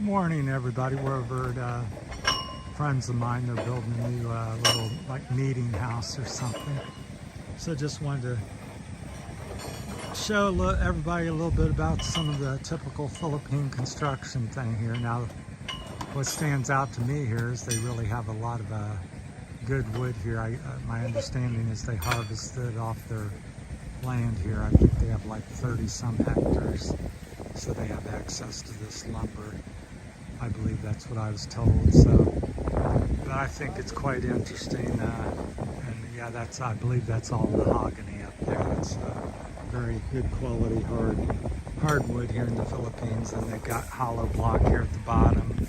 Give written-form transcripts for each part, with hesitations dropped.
Morning, everybody. We're over at friends of mine. They're building a new little like meeting house or something. So just wanted to show everybody a little bit about some of the typical Philippine construction thing here. Now, what stands out to me here is they really have a lot of good wood here. My understanding is they harvested off their land here. I think they have like 30 some hectares, so they have access to this lumber. I believe that's what I was told. So, but I think it's quite interesting. And yeah, I believe that's all mahogany up there. It's very good quality hardwood here in the Philippines. And they've got hollow block here at the bottom.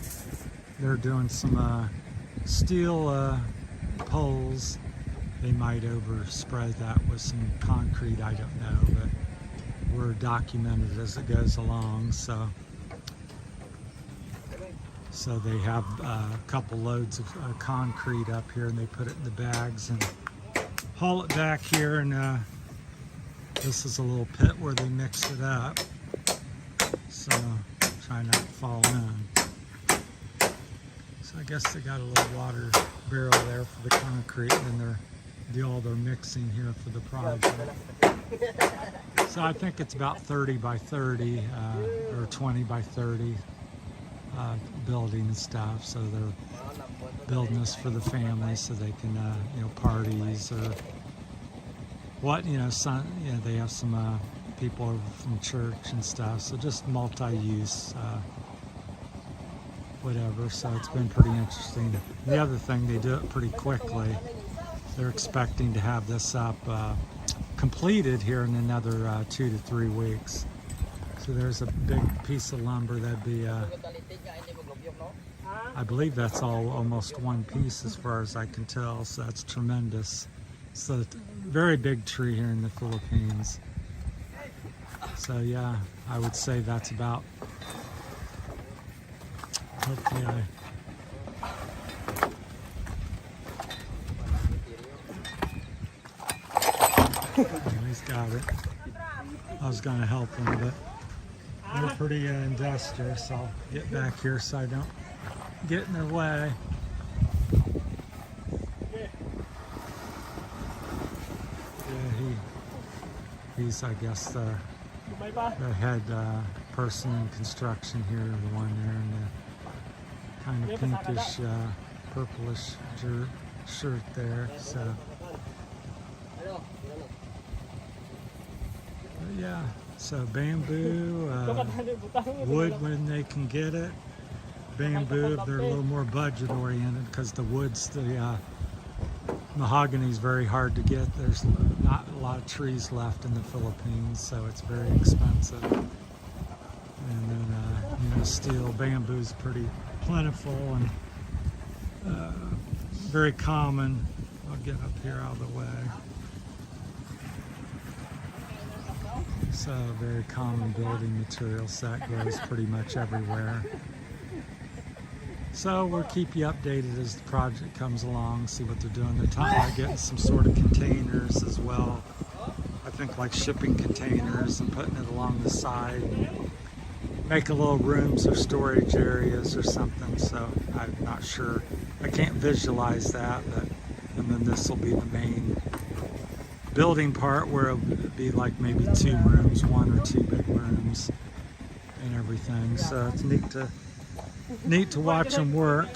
They're doing some steel poles. They might overspread that with some concrete. I don't know, but we're documented as it goes along. So they have a couple loads of concrete up here, and they put it in the bags and haul it back here. And this is a little pit where they mix it up. So try not to fall in. So I guess they got a little water barrel there for the concrete, and then they're all their mixing here for the project. So I think it's about 30 by 30 or 20 by 30. Building and stuff, so they're building this for the family so they can parties or what, they have some people over from church and stuff, so just multi-use whatever. So it's been pretty interesting. The other thing, they do it pretty quickly. They're expecting to have this up completed here in another 2 to 3 weeks. So there's a big piece of lumber that'd be I believe that's all almost one piece as far as I can tell, so that's tremendous. So it's a very big tree here in the Philippines. So yeah, I would say that's about, hopefully he's got it. I was going to help him, but they're pretty industrious. I'll get back here so I don't get in their way. Yeah, he's I guess the head person in construction here, the one there in the kind of pinkish, purplish shirt there. So yeah, so bamboo, wood when they can get it. Bamboo, they're a little more budget oriented because the wood's, the mahogany is very hard to get. There's not a lot of trees left in the Philippines, so it's very expensive. And then, steel, bamboo is pretty plentiful and very common. I'll get up here out of the way. So very common building material set, grows pretty much everywhere. So we'll keep you updated as the project comes along, see what they're doing. They're talking about getting some sort of containers as well. I think like shipping containers and putting it along the side. Making little rooms or storage areas or something. So I'm not sure. I can't visualize that. And then this will be the main building part where it'll be like maybe 2 rooms, 1 or 2 big rooms and everything. So it's neat to watch them work.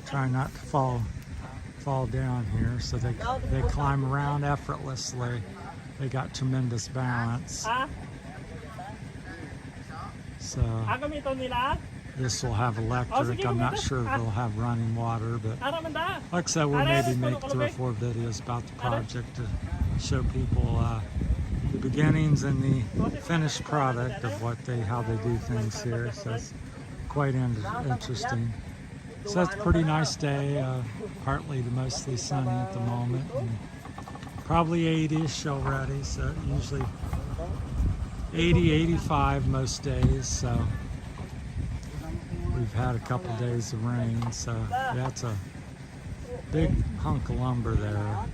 Try not to fall down here. So they climb around effortlessly. They got tremendous balance. So this will have electric. I'm not sure if they'll have running water, but like I said, we'll maybe make 3 or 4 videos about the project to show people the beginnings and the finished product of how they do things here. So it's quite interesting. So it's a pretty nice day, partly to mostly sunny at the moment, and probably 80-ish already, so usually 80, 85 most days. So we've had a couple days of rain, so that's a big hunk of lumber there.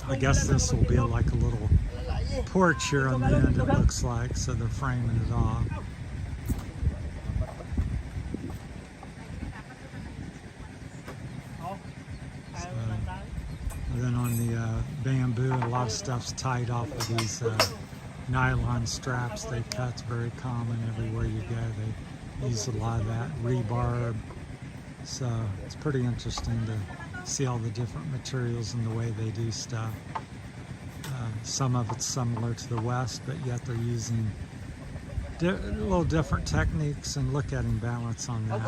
I guess this will be like a little porch here on the end, it looks like, so they're framing it off. bamboo, and a lot of stuff's tied off of these nylon straps they cut. It's very common everywhere you go. They use a lot of that rebarb. So it's pretty interesting to see all the different materials and the way they do stuff. Some of it's similar to the West, but yet they're using little different techniques, and look at him balance on that.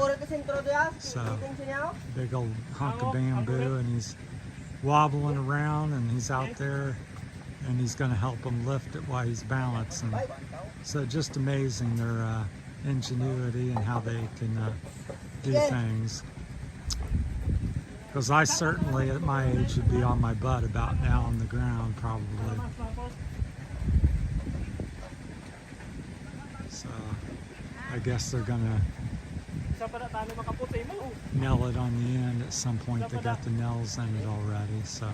So big old hunk of bamboo, and he's wobbling around, and he's out there, and he's going to help him lift it while he's balancing. So just amazing their ingenuity and how they can do things. Because I certainly at my age would be on my butt about now on the ground probably. So I guess they're gonna nail it on the end at some point. They got the nails in it already, so.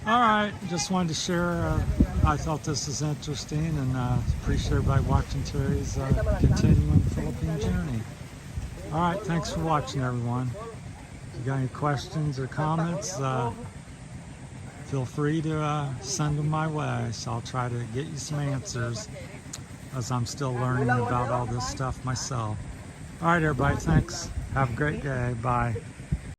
Alright, just wanted to share, I thought this was interesting, and appreciate everybody watching Terry's continuing Philippine journey. Alright, thanks for watching everyone. If you got any questions or comments, feel free to send them my way, so I'll try to get you some answers, as I'm still learning about all this stuff myself. Alright everybody, thanks. Have a great day. Bye.